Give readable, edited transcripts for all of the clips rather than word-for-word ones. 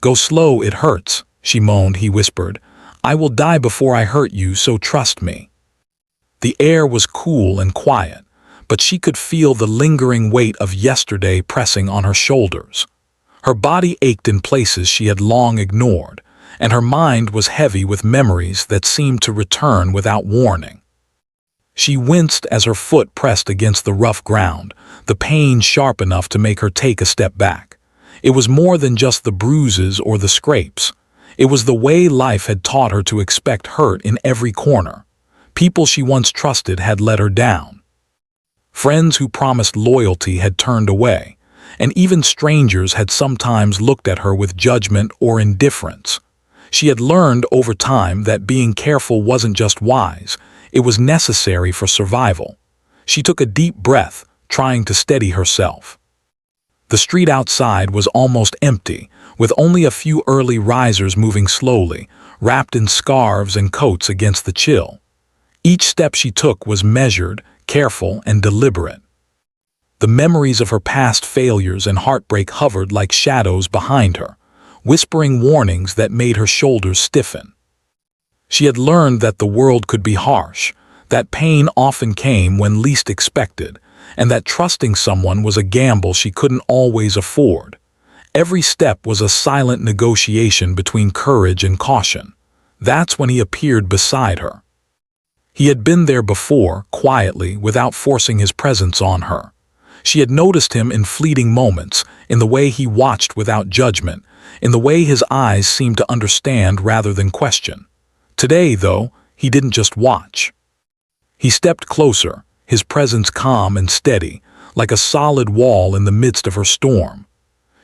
"Go slow, it hurts," she moaned, he whispered. "I will die before I hurt you, so trust me." The air was cool and quiet, but she could feel the lingering weight of yesterday pressing on her shoulders. Her body ached in places she had long ignored, and her mind was heavy with memories that seemed to return without warning. She winced as her foot pressed against the rough ground, the pain sharp enough to make her take a step back. It was more than just the bruises or the scrapes. It was the way life had taught her to expect hurt in every corner. People she once trusted had let her down. Friends who promised loyalty had turned away, and even strangers had sometimes looked at her with judgment or indifference. She had learned over time that being careful wasn't just wise, it was necessary for survival. She took a deep breath, trying to steady herself. The street outside was almost empty, with only a few early risers moving slowly, wrapped in scarves and coats against the chill. Each step she took was measured, careful, and deliberate. The memories of her past failures and heartbreak hovered like shadows behind her, whispering warnings that made her shoulders stiffen. She had learned that the world could be harsh, that pain often came when least expected, and that trusting someone was a gamble she couldn't always afford. Every step was a silent negotiation between courage and caution. That's when he appeared beside her. He had been there before, quietly, without forcing his presence on her. She had noticed him in fleeting moments, in the way he watched without judgment, in the way his eyes seemed to understand rather than question. Today, though, he didn't just watch. He stepped closer, his presence calm and steady, like a solid wall in the midst of her storm.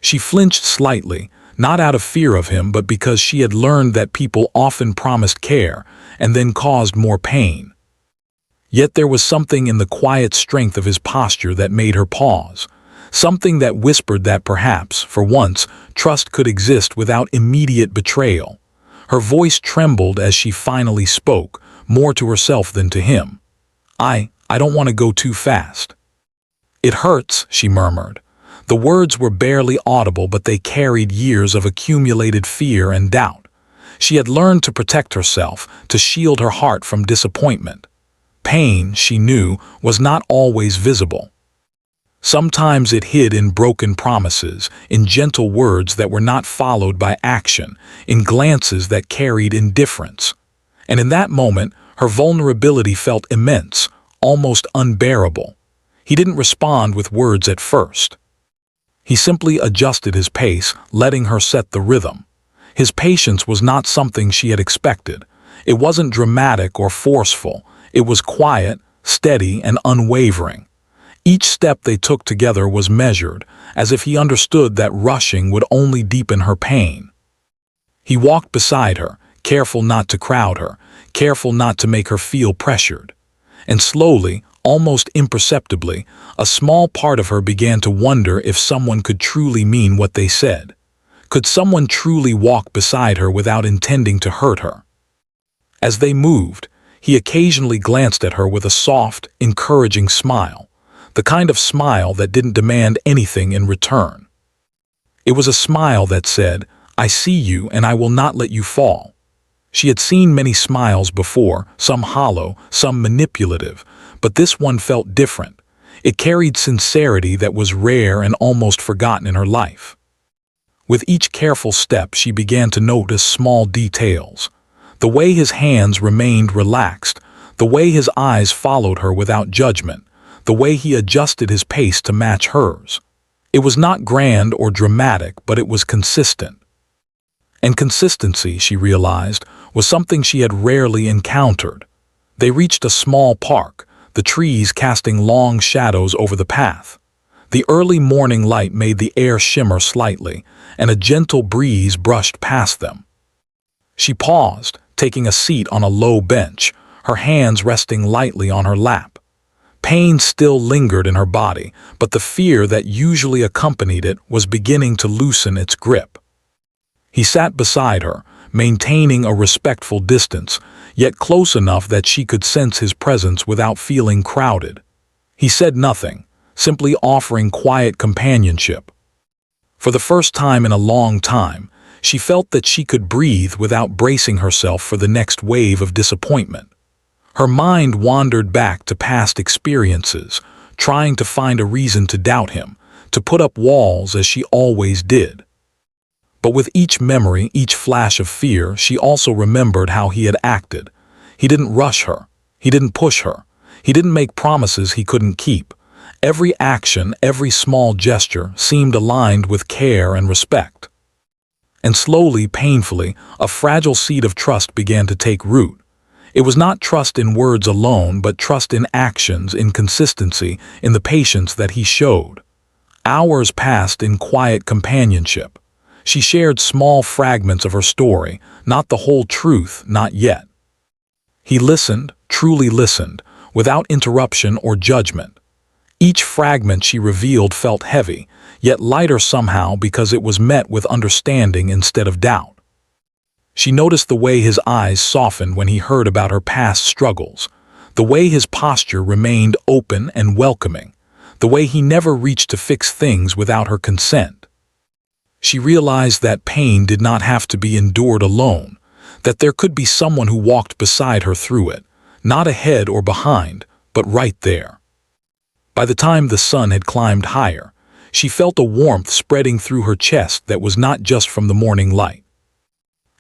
She flinched slightly, not out of fear of him, but because she had learned that people often promised care and then caused more pain. Yet there was something in the quiet strength of his posture that made her pause, something that whispered that perhaps, for once, trust could exist without immediate betrayal. Her voice trembled as she finally spoke, more to herself than to him. I don't want to go too fast." "It hurts," she murmured. The words were barely audible, but they carried years of accumulated fear and doubt. She had learned to protect herself, to shield her heart from disappointment. Pain, she knew, was not always visible. Sometimes it hid in broken promises, in gentle words that were not followed by action, in glances that carried indifference. And in that moment, her vulnerability felt immense, almost unbearable. He didn't respond with words at first. He simply adjusted his pace, letting her set the rhythm. His patience was not something she had expected. It wasn't dramatic or forceful. It was quiet, steady, and unwavering. Each step they took together was measured, as if he understood that rushing would only deepen her pain. He walked beside her, careful not to crowd her, careful not to make her feel pressured. And slowly, almost imperceptibly, a small part of her began to wonder if someone could truly mean what they said. Could someone truly walk beside her without intending to hurt her? As they moved, he occasionally glanced at her with a soft, encouraging smile, the kind of smile that didn't demand anything in return. It was a smile that said, "I see you and I will not let you fall." She had seen many smiles before, some hollow, some manipulative, but this one felt different. It carried sincerity that was rare and almost forgotten in her life. With each careful step, she began to notice small details. The way his hands remained relaxed, the way his eyes followed her without judgment, the way he adjusted his pace to match hers. It was not grand or dramatic, but it was consistent. And consistency, she realized, was something she had rarely encountered. They reached a small park, the trees casting long shadows over the path. The early morning light made the air shimmer slightly, and a gentle breeze brushed past them. She paused, taking a seat on a low bench, her hands resting lightly on her lap. Pain still lingered in her body, but the fear that usually accompanied it was beginning to loosen its grip. He sat beside her, maintaining a respectful distance, yet close enough that she could sense his presence without feeling crowded. He said nothing, simply offering quiet companionship. For the first time in a long time, She felt that she could breathe without bracing herself for the next wave of disappointment. Her mind wandered back to past experiences, trying to find a reason to doubt him, to put up walls as she always did. But with each memory, each flash of fear, she also remembered how he had acted. He didn't rush her. He didn't push her. He didn't make promises he couldn't keep. Every action, every small gesture seemed aligned with care and respect. And slowly, painfully, a fragile seed of trust began to take root. It was not trust in words alone, but trust in actions, in consistency, in the patience that he showed. Hours passed in quiet companionship. She shared small fragments of her story, not the whole truth, not yet. He listened, truly listened, without interruption or judgment. Each fragment she revealed felt heavy, yet lighter somehow because it was met with understanding instead of doubt. She noticed the way his eyes softened when he heard about her past struggles, the way his posture remained open and welcoming, the way he never reached to fix things without her consent. She realized that pain did not have to be endured alone, that there could be someone who walked beside her through it, not ahead or behind, but right there. By the time the sun had climbed higher, she felt a warmth spreading through her chest that was not just from the morning light.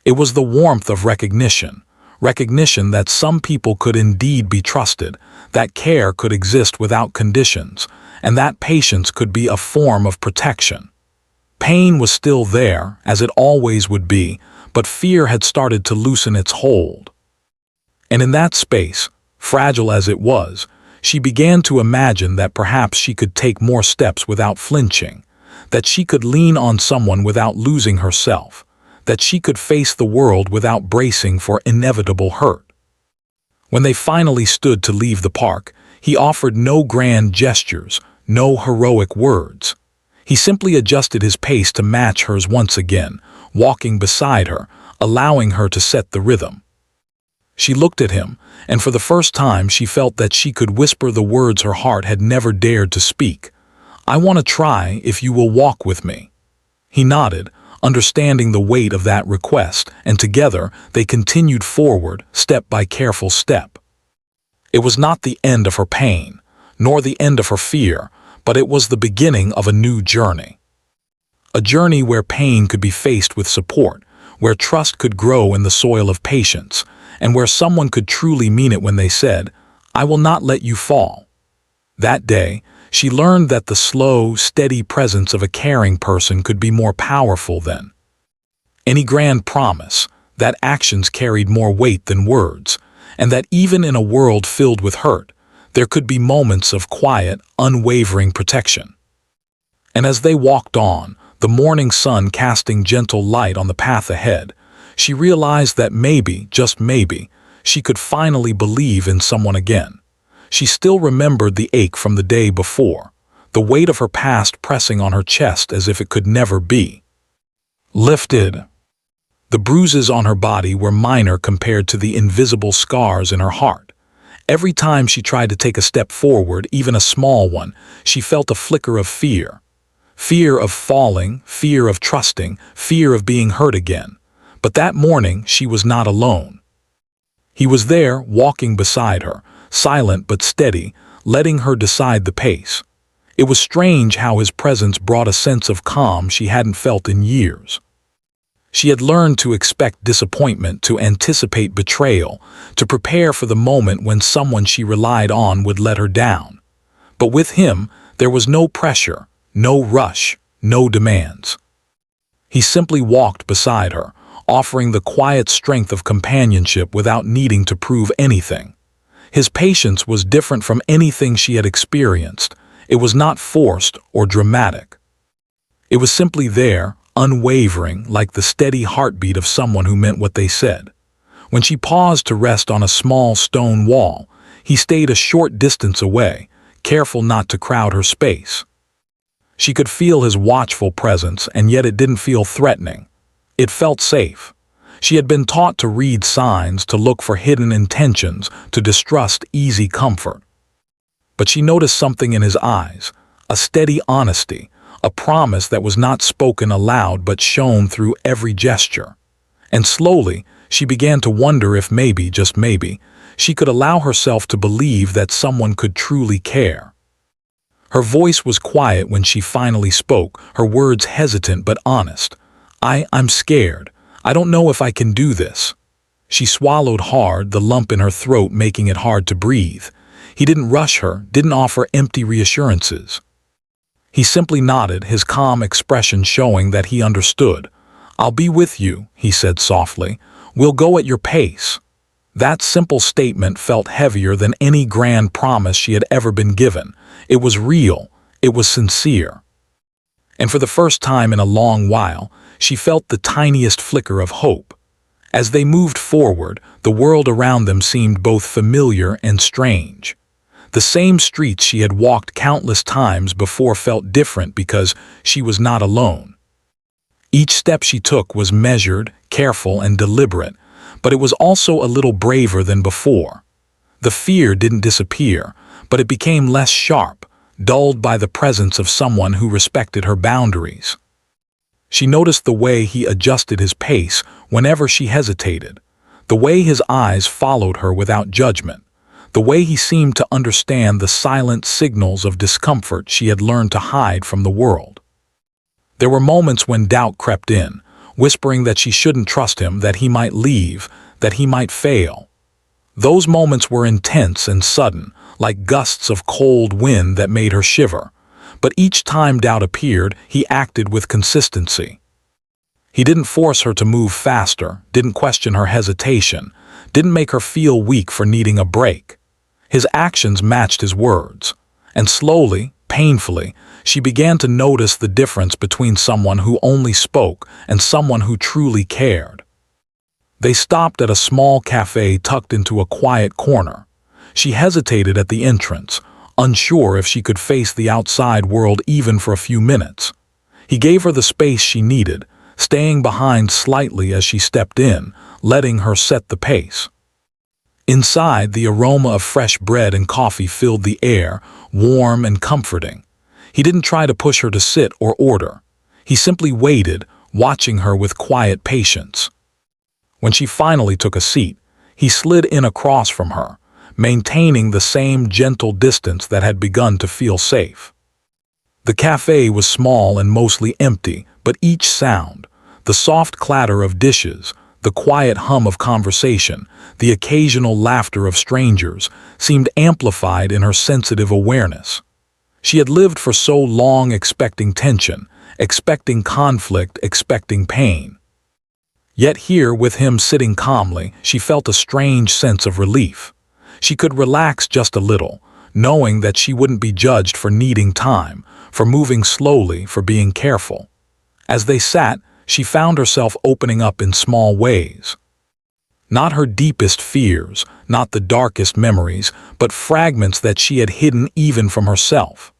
It was the warmth of recognition that some people could indeed be trusted, that care could exist without conditions, and that patience could be a form of protection. Pain was still there, as it always would be, but fear had started to loosen its hold. And in that space, fragile as it was, she began to imagine that perhaps she could take more steps without flinching, that she could lean on someone without losing herself, that she could face the world without bracing for inevitable hurt. When they finally stood to leave the park, he offered no grand gestures, no heroic words. He simply adjusted his pace to match hers once again, walking beside her, allowing her to set the rhythm. She looked at him, and for the first time she felt that she could whisper the words her heart had never dared to speak. "I want to try if you will walk with me." He nodded, understanding the weight of that request, and together they continued forward, step by careful step. It was not the end of her pain, nor the end of her fear, but it was the beginning of a new journey. A journey where pain could be faced with support, where trust could grow in the soil of patience, and where someone could truly mean it when they said, "I will not let you fall." That day, she learned that the slow, steady presence of a caring person could be more powerful than any grand promise, that actions carried more weight than words, and that even in a world filled with hurt, there could be moments of quiet, unwavering protection. And as they walked on, the morning sun casting gentle light on the path ahead, she realized that maybe, just maybe, she could finally believe in someone again. She still remembered the ache from the day before, the weight of her past pressing on her chest as if it could never be lifted. The bruises on her body were minor compared to the invisible scars in her heart. Every time she tried to take a step forward, even a small one, she felt a flicker of fear. Fear of falling, fear of trusting, fear of being hurt again. But that morning, she was not alone. He was there, walking beside her, silent but steady, letting her decide the pace. It was strange how his presence brought a sense of calm she hadn't felt in years. She had learned to expect disappointment, to anticipate betrayal, to prepare for the moment when someone she relied on would let her down. But with him, there was no pressure, no rush, no demands. He simply walked beside her, offering the quiet strength of companionship without needing to prove anything. His patience was different from anything she had experienced. It was not forced or dramatic. It was simply there, unwavering, like the steady heartbeat of someone who meant what they said. When she paused to rest on a small stone wall, he stayed a short distance away, careful not to crowd her space. She could feel his watchful presence, and yet it didn't feel threatening. It felt safe. She had been taught to read signs, to look for hidden intentions, to distrust easy comfort. But she noticed something in his eyes, a steady honesty, a promise that was not spoken aloud but shown through every gesture. And slowly, she began to wonder if maybe, just maybe, she could allow herself to believe that someone could truly care. Her voice was quiet when she finally spoke, her words hesitant but honest. I'm scared. I don't know if I can do this." She swallowed hard, the lump in her throat making it hard to breathe. He didn't rush her, didn't offer empty reassurances. He simply nodded, his calm expression showing that he understood. "I'll be with you," he said softly. "We'll go at your pace." That simple statement felt heavier than any grand promise she had ever been given. It was real. It was sincere. And for the first time in a long while, she felt the tiniest flicker of hope. As they moved forward, the world around them seemed both familiar and strange. The same streets she had walked countless times before felt different because she was not alone. Each step she took was measured, careful, and deliberate, but it was also a little braver than before. The fear didn't disappear, but it became less sharp, dulled by the presence of someone who respected her boundaries. She noticed the way he adjusted his pace whenever she hesitated, the way his eyes followed her without judgment, the way he seemed to understand the silent signals of discomfort she had learned to hide from the world. There were moments when doubt crept in, whispering that she shouldn't trust him, that he might leave, that he might fail. Those moments were intense and sudden, like gusts of cold wind that made her shiver. But each time doubt appeared, he acted with consistency. He didn't force her to move faster, didn't question her hesitation, didn't make her feel weak for needing a break. His actions matched his words. And slowly, painfully, she began to notice the difference between someone who only spoke and someone who truly cared. They stopped at a small cafe tucked into a quiet corner. She hesitated at the entrance, unsure if she could face the outside world even for a few minutes. He gave her the space she needed, staying behind slightly as she stepped in, letting her set the pace. Inside, the aroma of fresh bread and coffee filled the air, warm and comforting. He didn't try to push her to sit or order. He simply waited, watching her with quiet patience. When she finally took a seat, he slid in across from her, maintaining the same gentle distance that had begun to feel safe. The cafe was small and mostly empty, but each sound, the soft clatter of dishes, the quiet hum of conversation, the occasional laughter of strangers, seemed amplified in her sensitive awareness. She had lived for so long expecting tension, expecting conflict, expecting pain. Yet here, with him sitting calmly, she felt a strange sense of relief. She could relax just a little, knowing that she wouldn't be judged for needing time, for moving slowly, for being careful. As they sat, she found herself opening up in small ways. Not her deepest fears, not the darkest memories, but fragments that she had hidden even from herself.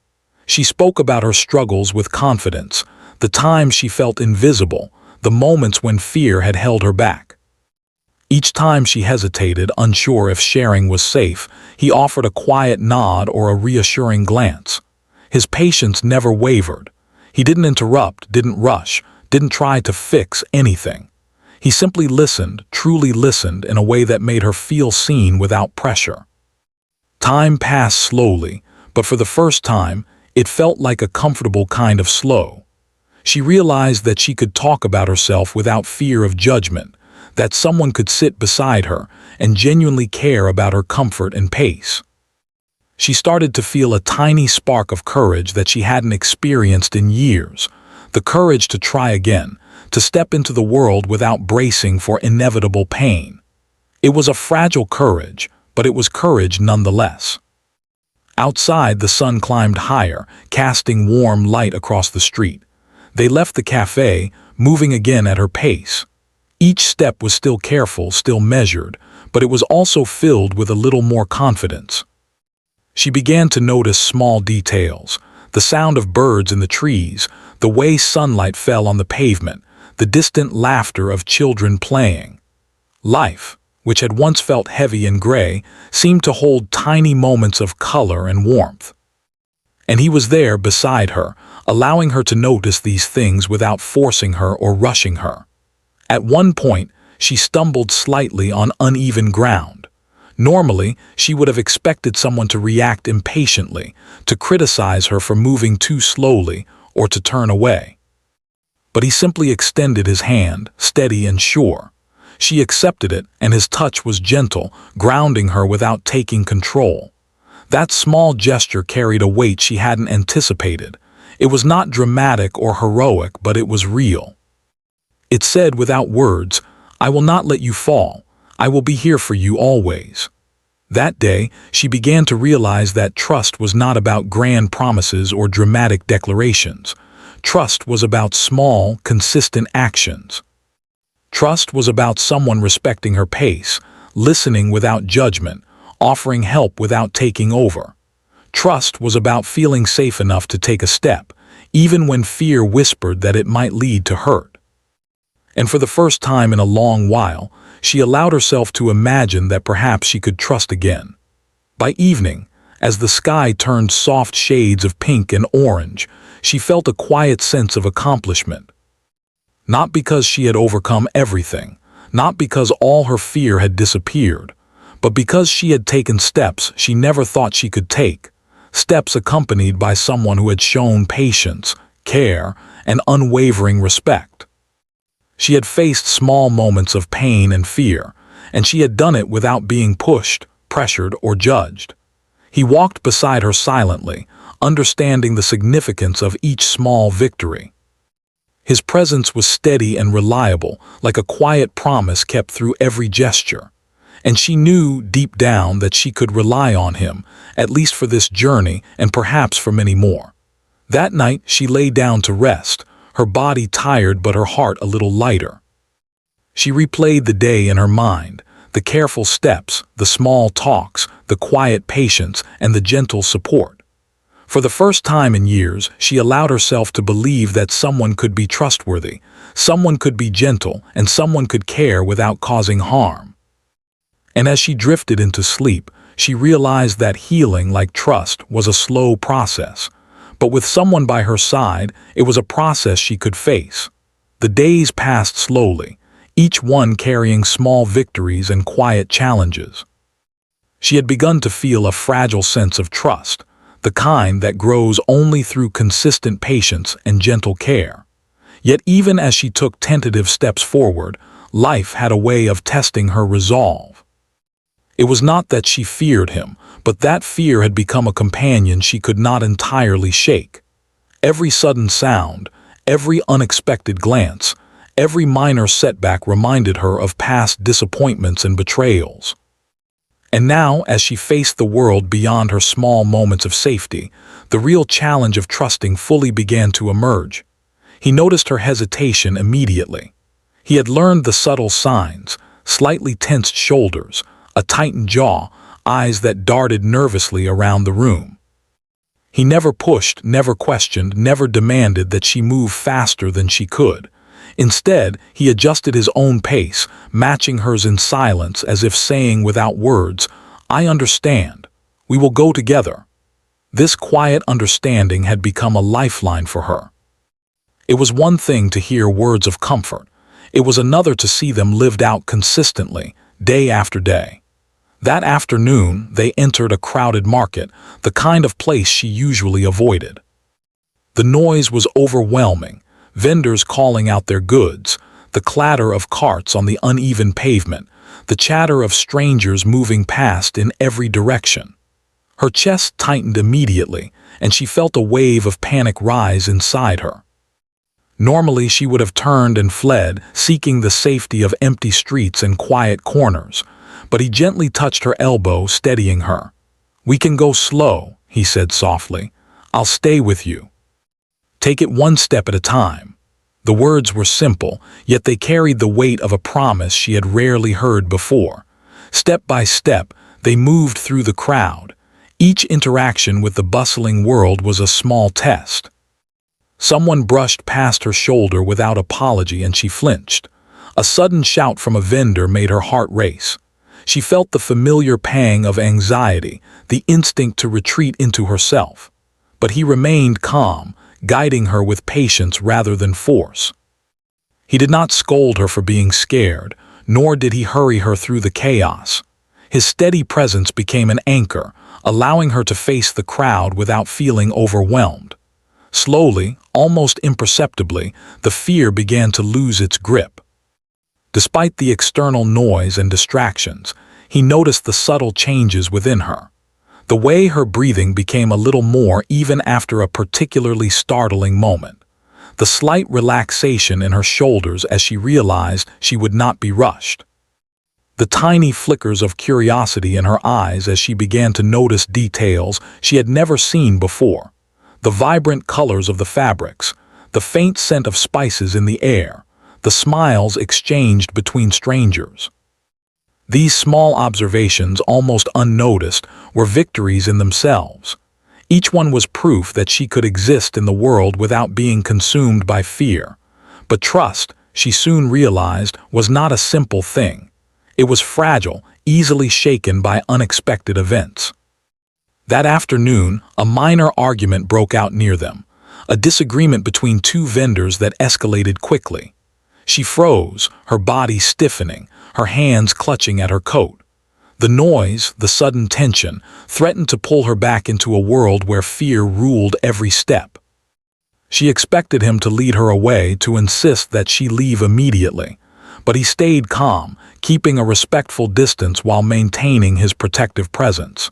She spoke about her struggles with confidence, the times she felt invisible, the moments when fear had held her back. Each time she hesitated, unsure if sharing was safe, he offered a quiet nod or a reassuring glance. His patience never wavered. He didn't interrupt, didn't rush, didn't try to fix anything. He simply listened, truly listened, in a way that made her feel seen without pressure. Time passed slowly, but for the first time, it felt like a comfortable kind of slow. She realized that she could talk about herself without fear of judgment, that someone could sit beside her and genuinely care about her comfort and pace. She started to feel a tiny spark of courage that she hadn't experienced in years, the courage to try again, to step into the world without bracing for inevitable pain. It was a fragile courage, but it was courage nonetheless. Outside, the sun climbed higher, casting warm light across the street. They left the cafe, moving again at her pace. Each step was still careful, still measured, but it was also filled with a little more confidence. She began to notice small details, the sound of birds in the trees, the way sunlight fell on the pavement, the distant laughter of children playing. Life, which had once felt heavy and gray, seemed to hold tiny moments of color and warmth. And he was there beside her, allowing her to notice these things without forcing her or rushing her. At one point, she stumbled slightly on uneven ground. Normally, she would have expected someone to react impatiently, to criticize her for moving too slowly, or to turn away. But he simply extended his hand, steady and sure. She accepted it, and his touch was gentle, grounding her without taking control. That small gesture carried a weight she hadn't anticipated. It was not dramatic or heroic, but it was real. It said without words, "I will not let you fall. I will be here for you always." That day, she began to realize that trust was not about grand promises or dramatic declarations. Trust was about small, consistent actions. Trust was about someone respecting her pace, listening without judgment, offering help without taking over. Trust was about feeling safe enough to take a step, even when fear whispered that it might lead to hurt. And for the first time in a long while, she allowed herself to imagine that perhaps she could trust again. By evening, as the sky turned soft shades of pink and orange, she felt a quiet sense of accomplishment. Not because she had overcome everything, not because all her fear had disappeared, but because she had taken steps she never thought she could take, steps accompanied by someone who had shown patience, care, and unwavering respect. She had faced small moments of pain and fear, and she had done it without being pushed, pressured, or judged. He walked beside her silently, understanding the significance of each small victory. His presence was steady and reliable, like a quiet promise kept through every gesture. And she knew deep down that she could rely on him, at least for this journey and perhaps for many more. That night she lay down to rest, her body tired but her heart a little lighter. She replayed the day in her mind, the careful steps, the small talks, the quiet patience, and the gentle support. For the first time in years, she allowed herself to believe that someone could be trustworthy, someone could be gentle, and someone could care without causing harm. And as she drifted into sleep, she realized that healing, like trust, was a slow process. But with someone by her side, it was a process she could face. The days passed slowly, each one carrying small victories and quiet challenges. She had begun to feel a fragile sense of trust, the kind that grows only through consistent patience and gentle care. Yet even as she took tentative steps forward, life had a way of testing her resolve. It was not that she feared him, but that fear had become a companion she could not entirely shake. Every sudden sound, every unexpected glance, every minor setback reminded her of past disappointments and betrayals. And now, as she faced the world beyond her small moments of safety, the real challenge of trusting fully began to emerge. He noticed her hesitation immediately. He had learned the subtle signs, slightly tensed shoulders, a tightened jaw, eyes that darted nervously around the room. He never pushed, never questioned, never demanded that she move faster than she could. Instead, he adjusted his own pace, matching hers in silence, as if saying without words, "I understand. We will go together." This quiet understanding had become a lifeline for her. It was one thing to hear words of comfort. It was another to see them lived out consistently, day after day. That afternoon, they entered a crowded market, the kind of place she usually avoided. The noise was overwhelming, vendors calling out their goods, the clatter of carts on the uneven pavement, the chatter of strangers moving past in every direction. Her chest tightened immediately, and she felt a wave of panic rise inside her. Normally, she would have turned and fled, seeking the safety of empty streets and quiet corners. But he gently touched her elbow, steadying her. "We can go slow," he said softly. "I'll stay with you. Take it one step at a time." The words were simple, yet they carried the weight of a promise she had rarely heard before. Step by step, they moved through the crowd. Each interaction with the bustling world was a small test. Someone brushed past her shoulder without apology and she flinched. A sudden shout from a vendor made her heart race. She felt the familiar pang of anxiety, the instinct to retreat into herself. but he remained calm, guiding her with patience rather than force. He did not scold her for being scared, nor did he hurry her through the chaos. His steady presence became an anchor, allowing her to face the crowd without feeling overwhelmed. Slowly, almost imperceptibly, the fear began to lose its grip. Despite the external noise and distractions, he noticed the subtle changes within her. The way her breathing became a little more even after a particularly startling moment. The slight relaxation in her shoulders as she realized she would not be rushed. The tiny flickers of curiosity in her eyes as she began to notice details she had never seen before. The vibrant colors of the fabrics, the faint scent of spices in the air, the smiles exchanged between strangers. These small observations, almost unnoticed, were victories in themselves. Each one was proof that she could exist in the world without being consumed by fear. But trust, she soon realized, was not a simple thing. It was fragile, easily shaken by unexpected events. That afternoon, a minor argument broke out near them, a disagreement between two vendors that escalated quickly. She froze, her body stiffening, her hands clutching at her coat. The noise, the sudden tension, threatened to pull her back into a world where fear ruled every step. She expected him to lead her away, to insist that she leave immediately, but he stayed calm, keeping a respectful distance while maintaining his protective presence.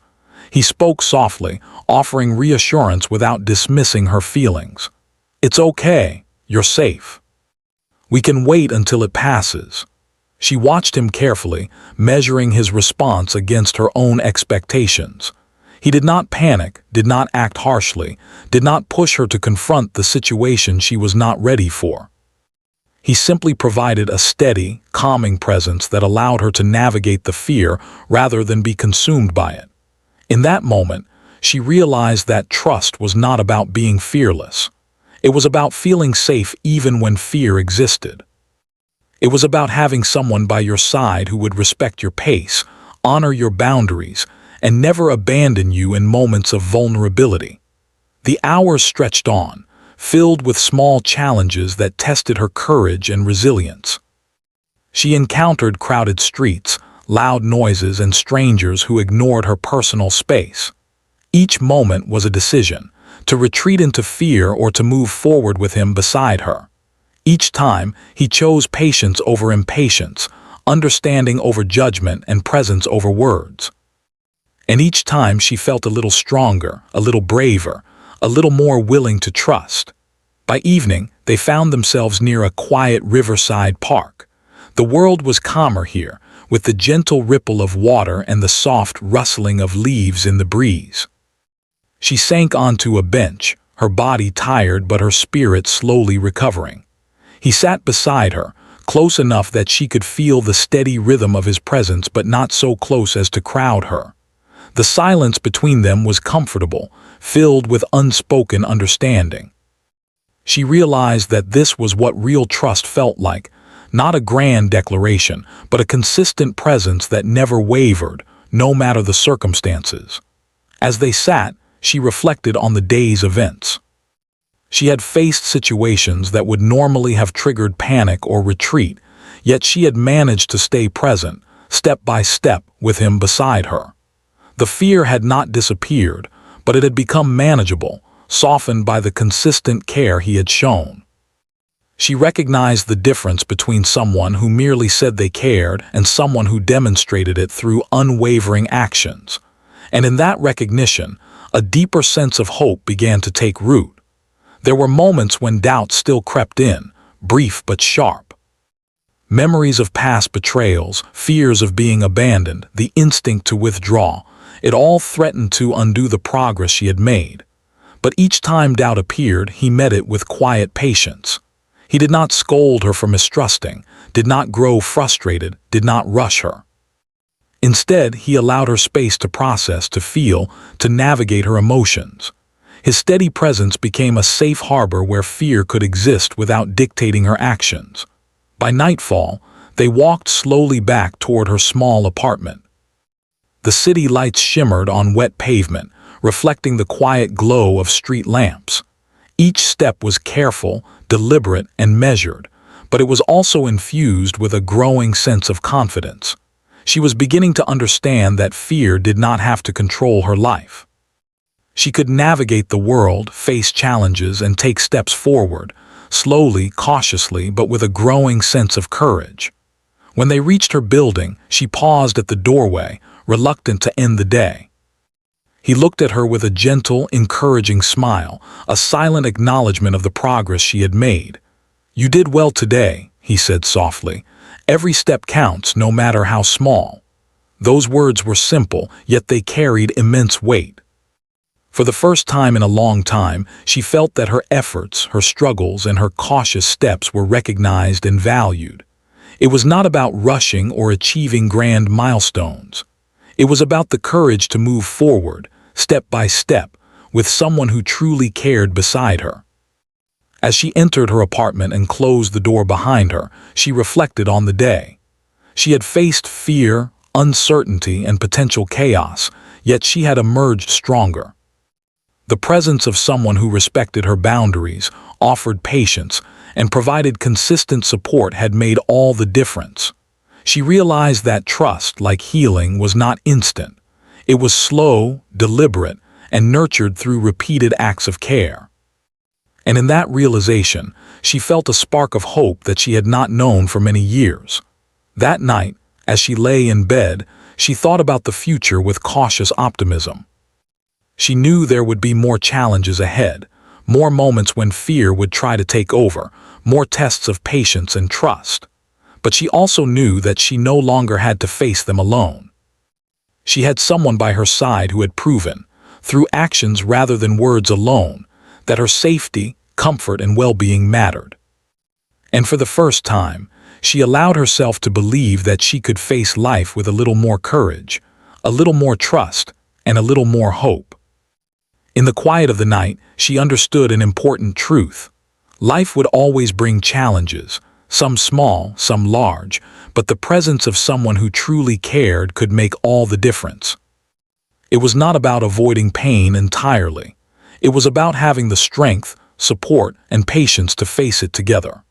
He spoke softly, offering reassurance without dismissing her feelings. "It's okay, you're safe. We can wait until it passes." She watched him carefully, measuring his response against her own expectations. He did not panic, did not act harshly, did not push her to confront the situation she was not ready for. He simply provided a steady, calming presence that allowed her to navigate the fear rather than be consumed by it. In that moment, she realized that trust was not about being fearless. It was about feeling safe even when fear existed. It was about having someone by your side who would respect your pace, honor your boundaries, and never abandon you in moments of vulnerability. The hours stretched on, filled with small challenges that tested her courage and resilience. She encountered crowded streets, loud noises, and strangers who ignored her personal space. Each moment was a decision, to retreat into fear or to move forward with him beside her. Each time, he chose patience over impatience, understanding over judgment, and presence over words. And each time she felt a little stronger, a little braver, a little more willing to trust. By evening, they found themselves near a quiet riverside park. The world was calmer here, with the gentle ripple of water and the soft rustling of leaves in the breeze. She sank onto a bench, her body tired but her spirit slowly recovering. He sat beside her, close enough that she could feel the steady rhythm of his presence but not so close as to crowd her. The silence between them was comfortable, filled with unspoken understanding. She realized that this was what real trust felt like, not a grand declaration, but a consistent presence that never wavered, no matter the circumstances. As they sat, she reflected on the day's events. She had faced situations that would normally have triggered panic or retreat, yet she had managed to stay present, step by step, with him beside her. The fear had not disappeared, but it had become manageable, softened by the consistent care he had shown. She recognized the difference between someone who merely said they cared and someone who demonstrated it through unwavering actions. And in that recognition, a deeper sense of hope began to take root. There were moments when doubt still crept in, brief but sharp. Memories of past betrayals, fears of being abandoned, the instinct to withdraw, it all threatened to undo the progress she had made. But each time doubt appeared, he met it with quiet patience. He did not scold her for mistrusting, did not grow frustrated, did not rush her. Instead, he allowed her space to process, to feel, to navigate her emotions. His steady presence became a safe harbor where fear could exist without dictating her actions. By nightfall, they walked slowly back toward her small apartment. The city lights shimmered on wet pavement, reflecting the quiet glow of street lamps. Each step was careful, deliberate, and measured, but it was also infused with a growing sense of confidence. She was beginning to understand that fear did not have to control her life. She could navigate the world, face challenges, and take steps forward, slowly, cautiously, but with a growing sense of courage. When they reached her building, she paused at the doorway, reluctant to end the day. He looked at her with a gentle, encouraging smile, a silent acknowledgement of the progress she had made. "You did well today," he said softly. "Every step counts, no matter how small." Those words were simple, yet they carried immense weight. For the first time in a long time, she felt that her efforts, her struggles, and her cautious steps were recognized and valued. It was not about rushing or achieving grand milestones. It was about the courage to move forward, step by step, with someone who truly cared beside her. As she entered her apartment and closed the door behind her, she reflected on the day. She had faced fear, uncertainty, and potential chaos, yet she had emerged stronger. The presence of someone who respected her boundaries, offered patience, and provided consistent support had made all the difference. She realized that trust, like healing, was not instant. It was slow, deliberate, and nurtured through repeated acts of care. And in that realization, she felt a spark of hope that she had not known for many years. That night, as she lay in bed, she thought about the future with cautious optimism. She knew there would be more challenges ahead, more moments when fear would try to take over, more tests of patience and trust. But she also knew that she no longer had to face them alone. She had someone by her side who had proven, through actions rather than words alone, that her safety, comfort, and well-being mattered. And for the first time, she allowed herself to believe that she could face life with a little more courage, a little more trust, and a little more hope. In the quiet of the night, she understood an important truth. Life would always bring challenges, some small, some large, but the presence of someone who truly cared could make all the difference. It was not about avoiding pain entirely. It was about having the strength, support, and patience to face it together.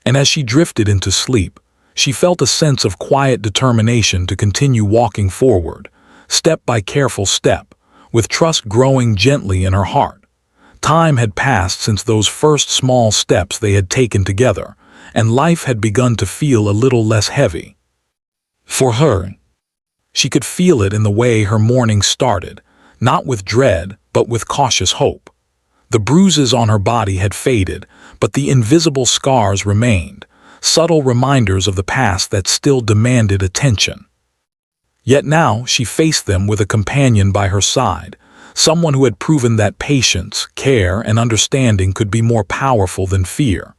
And as she drifted into sleep, she felt a sense of quiet determination to continue walking forward, step by careful step, with trust growing gently in her heart. Time had passed since those first small steps they had taken together, and life had begun to feel a little less heavy. For her, she could feel it in the way her morning started, not with dread, but with cautious hope. The bruises on her body had faded, but the invisible scars remained, subtle reminders of the past that still demanded attention. Yet now she faced them with a companion by her side, someone who had proven that patience, care, and understanding could be more powerful than fear.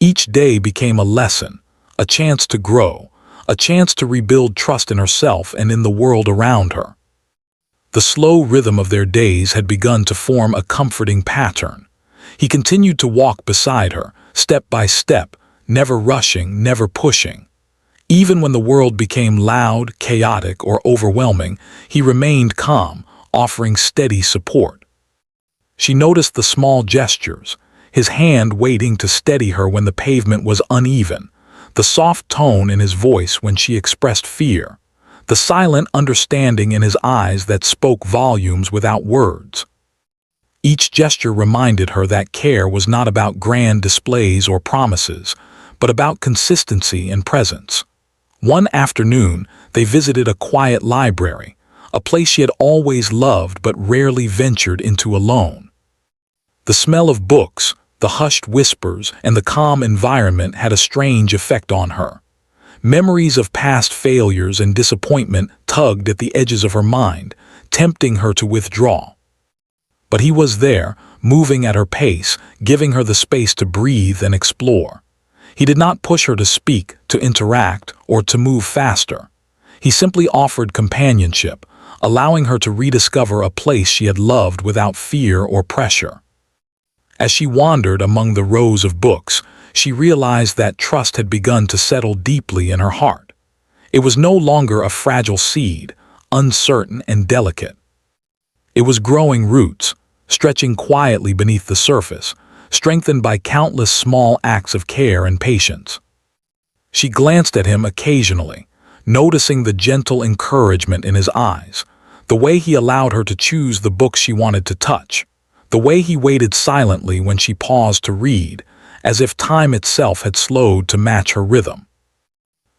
Each day became a lesson, a chance to grow, a chance to rebuild trust in herself and in the world around her. The slow rhythm of their days had begun to form a comforting pattern. He continued to walk beside her, step by step, never rushing, never pushing. Even when the world became loud, chaotic, or overwhelming, he remained calm, offering steady support. She noticed the small gestures, his hand waiting to steady her when the pavement was uneven, the soft tone in his voice when she expressed fear, the silent understanding in his eyes that spoke volumes without words. Each gesture reminded her that care was not about grand displays or promises, but about consistency and presence. One afternoon, they visited a quiet library, a place she had always loved but rarely ventured into alone. The smell of books, the hushed whispers, and the calm environment had a strange effect on her. Memories of past failures and disappointment tugged at the edges of her mind, tempting her to withdraw. But he was there, moving at her pace, giving her the space to breathe and explore. He did not push her to speak, to interact, or to move faster. He simply offered companionship, allowing her to rediscover a place she had loved without fear or pressure. As she wandered among the rows of books, she realized that trust had begun to settle deeply in her heart. It was no longer a fragile seed, uncertain and delicate. It was growing roots, stretching quietly beneath the surface, strengthened by countless small acts of care and patience. She glanced at him occasionally, noticing the gentle encouragement in his eyes, the way he allowed her to choose the book she wanted to touch, the way he waited silently when she paused to read, as if time itself had slowed to match her rhythm.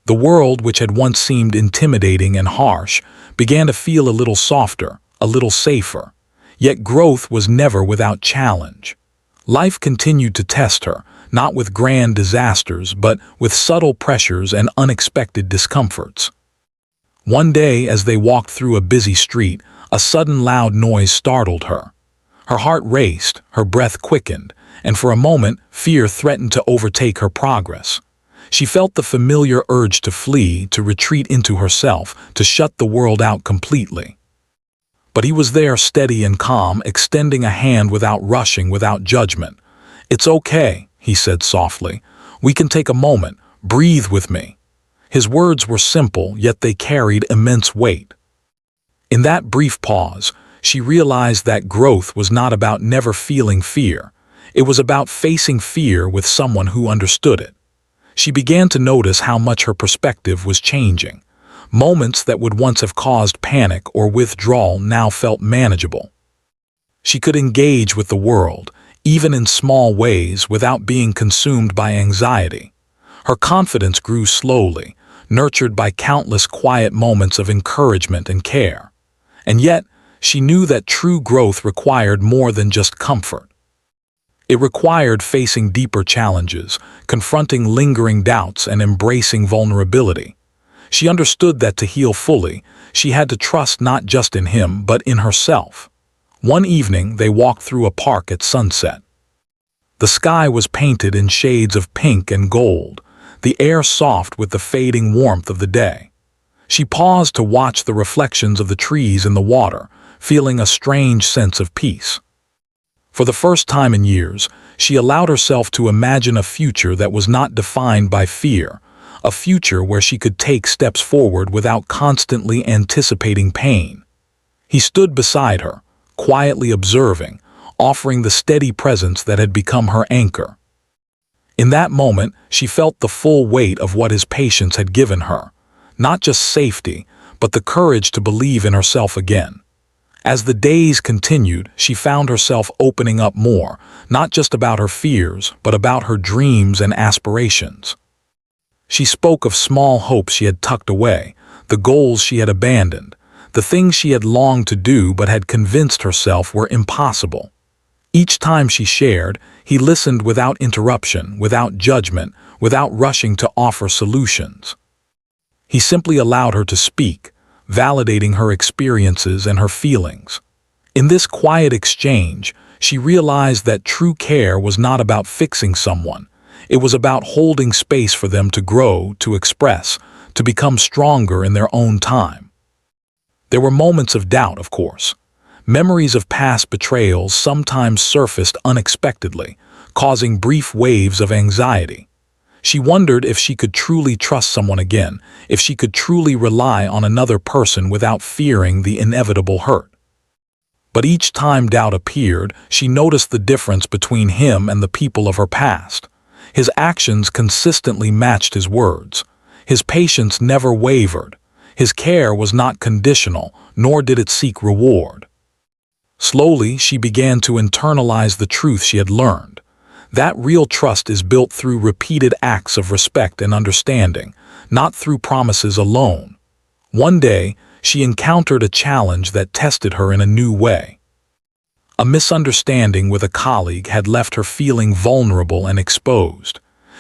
The world, which had once seemed intimidating and harsh, began to feel a little softer, a little safer. Yet growth was never without challenge. Life continued to test her, not with grand disasters, but with subtle pressures and unexpected discomforts. One day, as they walked through a busy street, a sudden loud noise startled her. Her heart raced, her breath quickened, and for a moment, fear threatened to overtake her progress. She felt the familiar urge to flee, to retreat into herself, to shut the world out completely. But he was there, steady and calm, extending a hand without rushing, without judgment. "It's okay," he said softly. "We can take a moment. Breathe with me." His words were simple, yet they carried immense weight. In that brief pause, she realized that growth was not about never feeling fear. It was about facing fear with someone who understood it. She began to notice how much her perspective was changing. Moments that would once have caused panic or withdrawal now felt manageable. She could engage with the world, even in small ways, without being consumed by anxiety. Her confidence grew slowly, nurtured by countless quiet moments of encouragement and care. And yet, she knew that true growth required more than just comfort. It required facing deeper challenges, confronting lingering doubts, and embracing vulnerability. She understood that to heal fully, she had to trust not just in him, but in herself. One evening, they walked through a park at sunset. The sky was painted in shades of pink and gold, the air soft with the fading warmth of the day. She paused to watch the reflections of the trees in the water, feeling a strange sense of peace. For the first time in years, she allowed herself to imagine a future that was not defined by fear, a future where she could take steps forward without constantly anticipating pain. He stood beside her, quietly observing, offering the steady presence that had become her anchor. In that moment, she felt the full weight of what his patience had given her, not just safety, but the courage to believe in herself again. As the days continued, she found herself opening up more, not just about her fears, but about her dreams and aspirations. She spoke of small hopes she had tucked away, the goals she had abandoned, the things she had longed to do but had convinced herself were impossible. Each time she shared, he listened without interruption, without judgment, without rushing to offer solutions. He simply allowed her to speak, validating her experiences and her feelings. In this quiet exchange, she realized that true care was not about fixing someone. It was about holding space for them to grow, to express, to become stronger in their own time. There were moments of doubt, of course. Memories of past betrayals sometimes surfaced unexpectedly, causing brief waves of anxiety. She wondered if she could truly trust someone again, if she could truly rely on another person without fearing the inevitable hurt. But each time doubt appeared, she noticed the difference between him and the people of her past. His actions consistently matched his words. His patience never wavered. His care was not conditional, nor did it seek reward. Slowly, she began to internalize the truth she had learned. That real trust is built through repeated acts of respect and understanding, not through promises alone. One day, she encountered a challenge that tested her in a new way. A misunderstanding with a colleague had left her feeling vulnerable and exposed.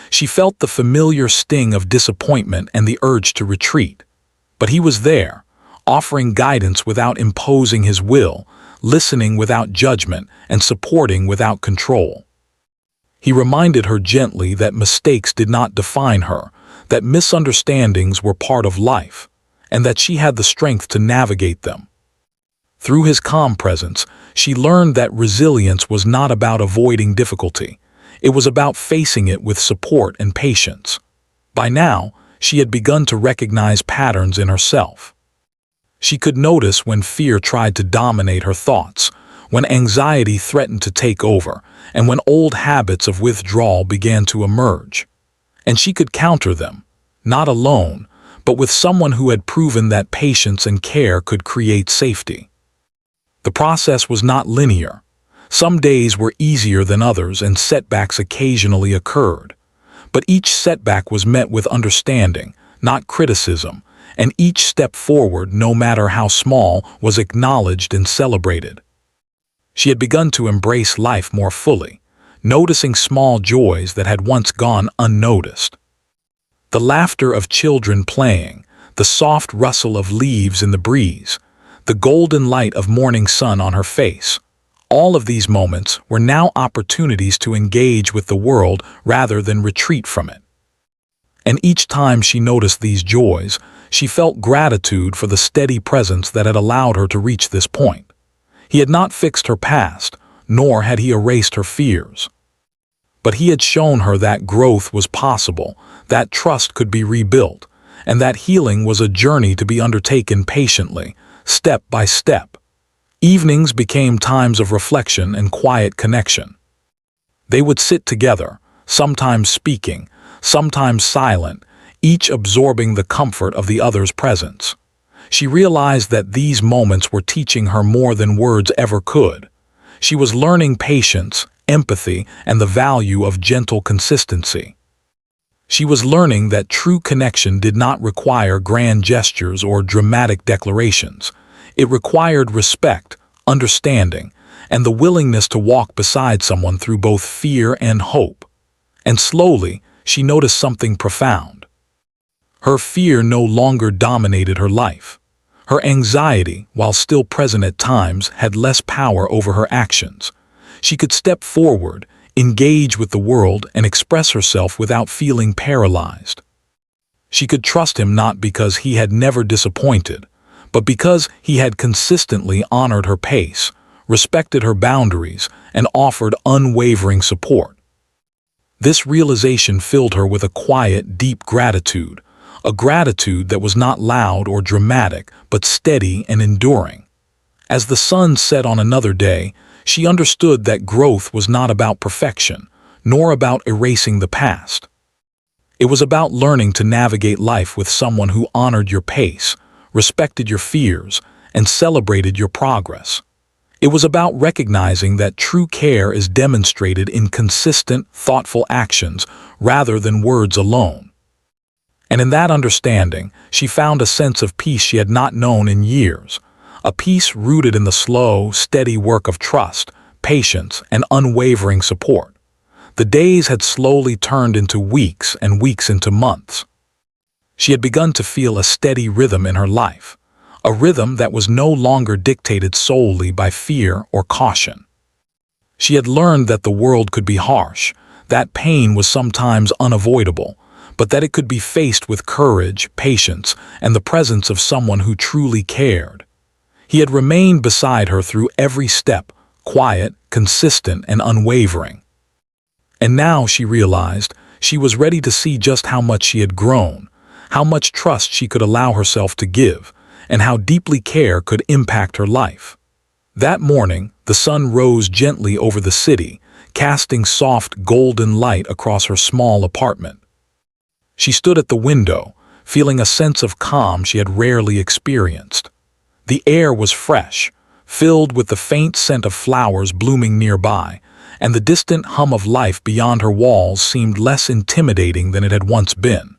She felt the familiar sting of disappointment and the urge to retreat. But he was there, offering guidance without imposing his will, listening without judgment, and supporting without control. He reminded her gently that mistakes did not define her, that misunderstandings were part of life, and that she had the strength to navigate them. Through his calm presence, she learned that resilience was not about avoiding difficulty. It was about facing it with support and patience. By now, she had begun to recognize patterns in herself. She could notice when fear tried to dominate her thoughts, when anxiety threatened to take over, and when old habits of withdrawal began to emerge. And she could counter them, not alone, but with someone who had proven that patience and care could create safety. The process was not linear. Some days were easier than others and setbacks occasionally occurred. But each setback was met with understanding, not criticism, and each step forward, no matter how small, was acknowledged and celebrated. She had begun to embrace life more fully, noticing small joys that had once gone unnoticed. The laughter of children playing, the soft rustle of leaves in the breeze, the golden light of morning sun on her face. All of these moments were now opportunities to engage with the world rather than retreat from it. And each time she noticed these joys, she felt gratitude for the steady presence that had allowed her to reach this point. He had not fixed her past, nor had he erased her fears. But he had shown her that growth was possible, that trust could be rebuilt, and that healing was a journey to be undertaken patiently, step by step. Evenings became times of reflection and quiet connection. They would sit together, sometimes speaking, sometimes silent, each absorbing the comfort of the other's presence. She realized that these moments were teaching her more than words ever could. She was learning patience, empathy, and the value of gentle consistency. She was learning that true connection did not require grand gestures or dramatic declarations. It required respect, understanding, and the willingness to walk beside someone through both fear and hope. And slowly, she noticed something profound. Her fear no longer dominated her life. Her anxiety, while still present at times, had less power over her actions. She could step forward, engage with the world, and express herself without feeling paralyzed. She could trust him not because he had never disappointed, but because he had consistently honored her pace, respected her boundaries, and offered unwavering support. This realization filled her with a quiet, deep gratitude, a gratitude that was not loud or dramatic, but steady and enduring. As the sun set on another day, she understood that growth was not about perfection, nor about erasing the past. It was about learning to navigate life with someone who honored your pace, respected your fears, and celebrated your progress. It was about recognizing that true care is demonstrated in consistent, thoughtful actions rather than words alone. And in that understanding, she found a sense of peace she had not known in years, a peace rooted in the slow, steady work of trust, patience, and unwavering support. The days had slowly turned into weeks and weeks into months. She had begun to feel a steady rhythm in her life, a rhythm that was no longer dictated solely by fear or caution. She had learned that the world could be harsh, that pain was sometimes unavoidable, but that it could be faced with courage, patience, and the presence of someone who truly cared. He had remained beside her through every step, quiet, consistent, and unwavering. And now she realized she was ready to see just how much she had grown, how much trust she could allow herself to give, and how deeply care could impact her life. That morning, the sun rose gently over the city, casting soft golden light across her small apartment. She stood at the window, feeling a sense of calm she had rarely experienced. The air was fresh, filled with the faint scent of flowers blooming nearby, and the distant hum of life beyond her walls seemed less intimidating than it had once been.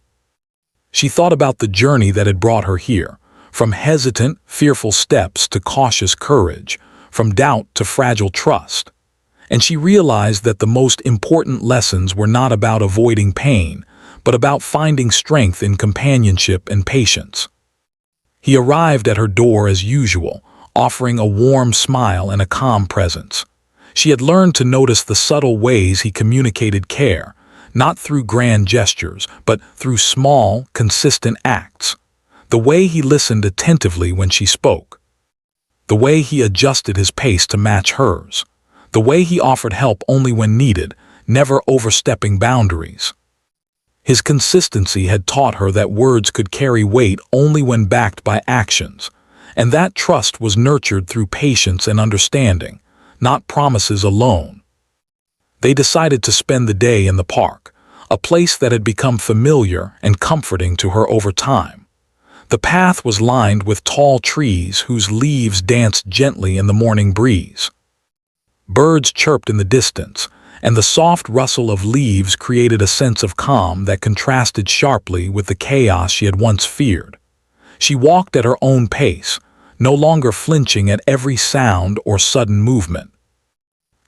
She thought about the journey that had brought her here, from hesitant, fearful steps to cautious courage, from doubt to fragile trust. And she realized that the most important lessons were not about avoiding pain, but about finding strength in companionship and patience. He arrived at her door as usual, offering a warm smile and a calm presence. She had learned to notice the subtle ways he communicated care, not through grand gestures, but through small, consistent acts. The way he listened attentively when she spoke. The way he adjusted his pace to match hers. The way he offered help only when needed, never overstepping boundaries. His consistency had taught her that words could carry weight only when backed by actions, and that trust was nurtured through patience and understanding, not promises alone. They decided to spend the day in the park, a place that had become familiar and comforting to her over time. The path was lined with tall trees whose leaves danced gently in the morning breeze. Birds chirped in the distance, and the soft rustle of leaves created a sense of calm that contrasted sharply with the chaos she had once feared. She walked at her own pace, no longer flinching at every sound or sudden movement.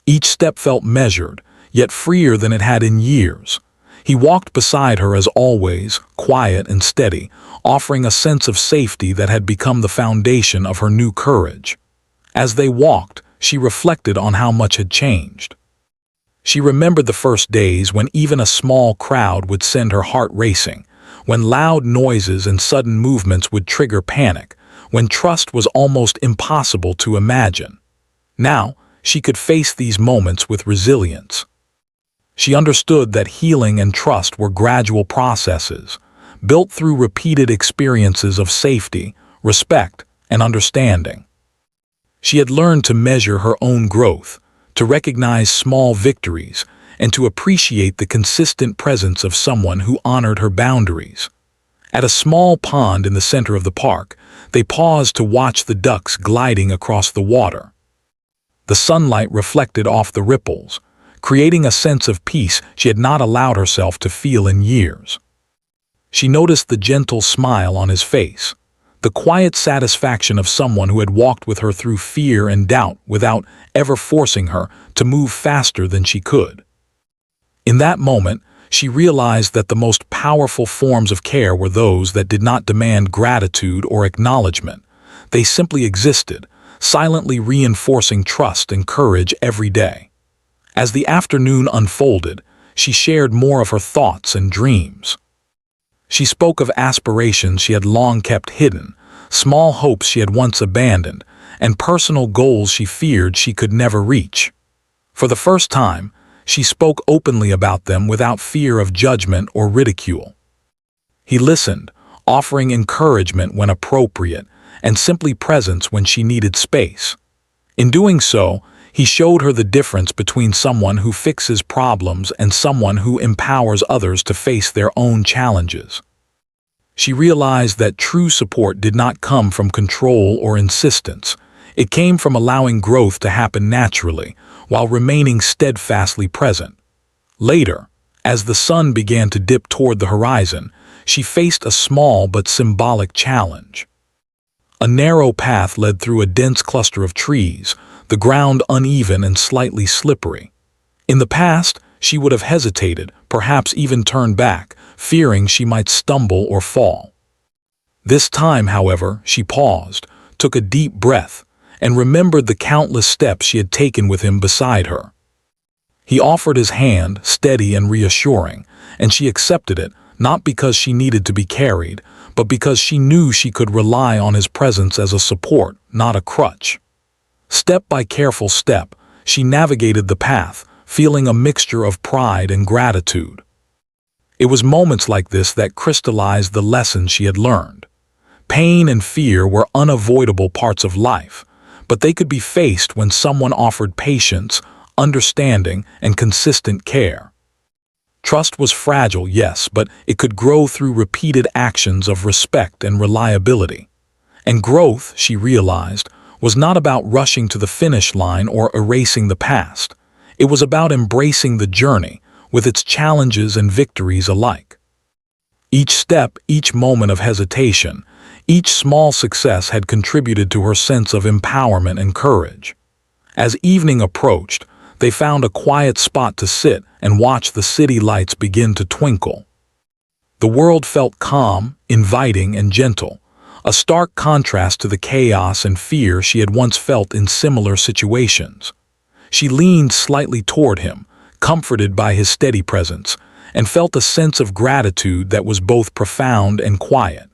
Each step felt measured, yet freer than it had in years. He walked beside her as always, quiet and steady, offering a sense of safety that had become the foundation of her new courage. As they walked, she reflected on how much had changed. She remembered the first days when even a small crowd would send her heart racing, when loud noises and sudden movements would trigger panic, when trust was almost impossible to imagine. Now, she could face these moments with resilience. She understood that healing and trust were gradual processes, built through repeated experiences of safety, respect, and understanding. She had learned to measure her own growth, to recognize small victories, and to appreciate the consistent presence of someone who honored her boundaries. At a small pond in the center of the park, they paused to watch the ducks gliding across the water. The sunlight reflected off the ripples, creating a sense of peace she had not allowed herself to feel in years. She noticed the gentle smile on his face, the quiet satisfaction of someone who had walked with her through fear and doubt without ever forcing her to move faster than she could. In that moment, she realized that the most powerful forms of care were those that did not demand gratitude or acknowledgement. They simply existed, silently reinforcing trust and courage every day. As the afternoon unfolded, she shared more of her thoughts and dreams. She spoke of aspirations she had long kept hidden, small hopes she had once abandoned, and personal goals she feared she could never reach. For the first time, she spoke openly about them without fear of judgment or ridicule. He listened, offering encouragement when appropriate, and simply presence when she needed space. In doing so, he showed her the difference between someone who fixes problems and someone who empowers others to face their own challenges. She realized that true support did not come from control or insistence. It came from allowing growth to happen naturally, while remaining steadfastly present. Later, as the sun began to dip toward the horizon, she faced a small but symbolic challenge. A narrow path led through a dense cluster of trees, the ground uneven and slightly slippery. In the past, she would have hesitated, perhaps even turned back, fearing she might stumble or fall. This time, however, she paused, took a deep breath, and remembered the countless steps she had taken with him beside her. He offered his hand, steady and reassuring, and she accepted it, not because she needed to be carried, but because she knew she could rely on his presence as a support, not a crutch. Step by careful step, she navigated the path, feeling a mixture of pride and gratitude. It was moments like this that crystallized the lessons she had learned. Pain and fear were unavoidable parts of life, but they could be faced when someone offered patience, understanding, and consistent care. Trust was fragile, yes, but it could grow through repeated actions of respect and reliability. And growth, she realized, was not about rushing to the finish line or erasing the past. It was about embracing the journey, with its challenges and victories alike. Each step, each moment of hesitation, each small success had contributed to her sense of empowerment and courage. As evening approached, they found a quiet spot to sit and watch the city lights begin to twinkle. The world felt calm, inviting, and gentle, a stark contrast to the chaos and fear she had once felt in similar situations. She leaned slightly toward him, comforted by his steady presence, and felt a sense of gratitude that was both profound and quiet.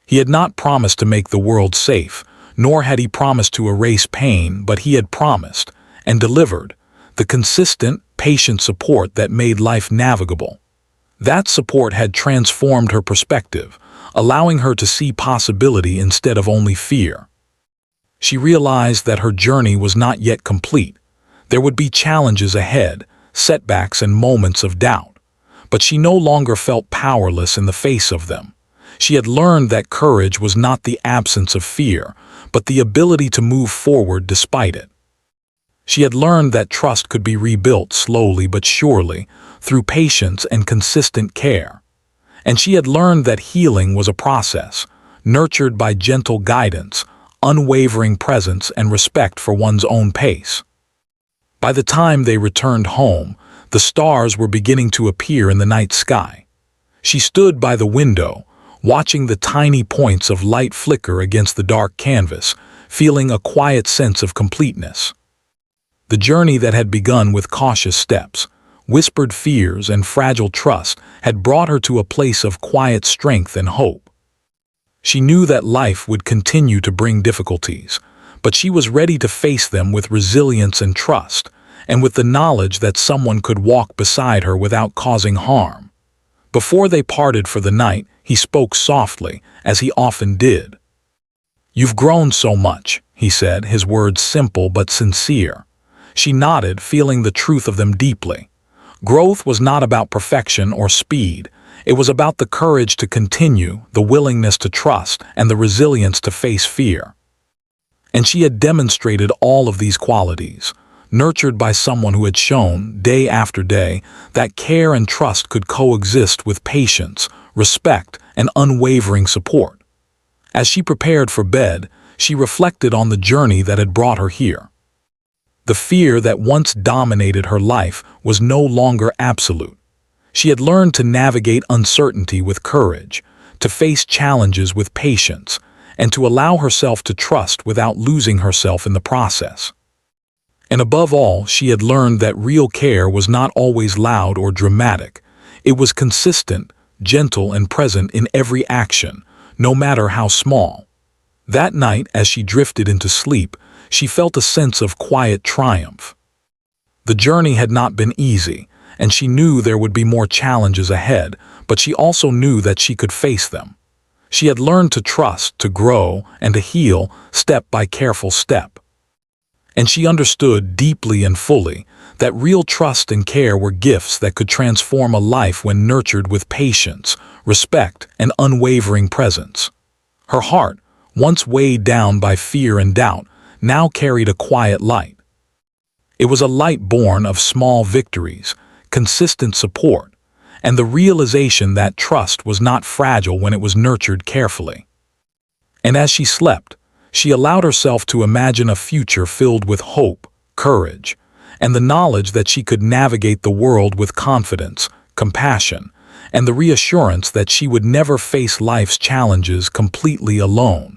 He had not promised to make the world safe, nor had he promised to erase pain, but he had promised, and delivered, the consistent, patient support that made life navigable. That support had transformed her perspective, allowing her to see possibility instead of only fear. She realized that her journey was not yet complete. There would be challenges ahead, setbacks and moments of doubt. But she no longer felt powerless in the face of them. She had learned that courage was not the absence of fear, but the ability to move forward despite it. She had learned that trust could be rebuilt slowly but surely, through patience and consistent care. And she had learned that healing was a process, nurtured by gentle guidance, unwavering presence, and respect for one's own pace. By the time they returned home, the stars were beginning to appear in the night sky. She stood by the window, watching the tiny points of light flicker against the dark canvas, feeling a quiet sense of completeness. The journey that had begun with cautious steps, whispered fears, and fragile trust had brought her to a place of quiet strength and hope. She knew that life would continue to bring difficulties, but she was ready to face them with resilience and trust, and with the knowledge that someone could walk beside her without causing harm. Before they parted for the night, he spoke softly, as he often did. "You've grown so much," he said, his words simple but sincere. She nodded, feeling the truth of them deeply. Growth was not about perfection or speed. It was about the courage to continue, the willingness to trust, and the resilience to face fear. And she had demonstrated all of these qualities, nurtured by someone who had shown, day after day, that care and trust could coexist with patience, respect, and unwavering support. As she prepared for bed, she reflected on the journey that had brought her here. The fear that once dominated her life was no longer absolute. She had learned to navigate uncertainty with courage, to face challenges with patience, and to allow herself to trust without losing herself in the process. And above all, she had learned that real care was not always loud or dramatic. It was consistent, gentle, and present in every action, no matter how small. That night, as she drifted into sleep, she felt a sense of quiet triumph. The journey had not been easy, and she knew there would be more challenges ahead, but she also knew that she could face them. She had learned to trust, to grow, and to heal, step by careful step. And she understood deeply and fully that real trust and care were gifts that could transform a life when nurtured with patience, respect, and unwavering presence. Her heart, once weighed down by fear and doubt, now carried a quiet light. It was a light born of small victories, consistent support, and the realization that trust was not fragile when it was nurtured carefully. And as she slept, she allowed herself to imagine a future filled with hope, courage, and the knowledge that she could navigate the world with confidence, compassion, and the reassurance that she would never face life's challenges completely alone.